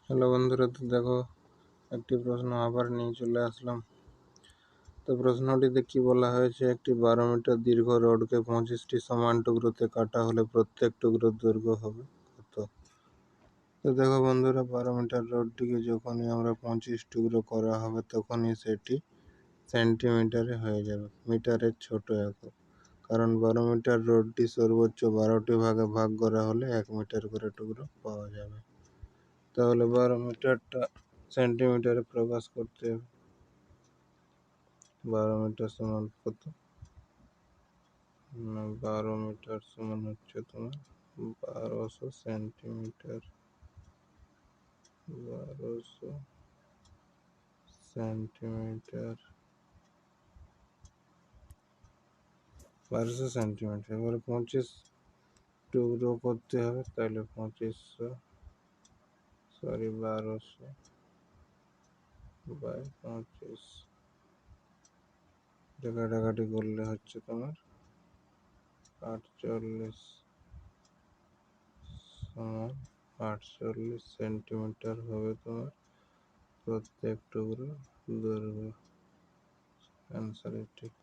Hello বন্ধুরা, তো দেখো একটি প্রশ্ন আবার নিয়ে চলে আসলাম। তো প্রশ্নটিতে কি বলা হয়েছে, একটি 12 মিটার দীর্ঘ রডকে 25টি সমান টুকরোতে কাটা হলে প্রত্যেক টুকরোর দৈর্ঘ্য হবে কত? তো দেখো বন্ধুরা, 12 মিটার রডটিকে যখনই আমরা 25 টুকরো করা হবে তখনই সেটি সেন্টিমিটারে হয়ে যাবে, মিটারের ছোট একক। কারণ 12 মিটার রডটি সর্বোচ্চ 12টি ভাগে ভাগ করা হলে 1 মিটার করে টুকরো পাওয়া যাবে। তাহলে 12 মিটারটা সেন্টিমিটারে প্রকাশ করতে হবে। 12 মিটার সমান কত? 12 মিটার সমান হচ্ছে তোমার 1200 সেন্টিমিটার। 1200 centimetre, 1200 centimetre. এবারে 25 টুকরো করতে হবে, তাহলে 1200 বাই 25 কাটাকাটি করলে হচ্ছে তোমার 48 সমান 48 সেন্টিমিটার হবে তোমার প্রত্যেক টুকরো দৈর্ঘ্য। অ্যান্সার ঠিক।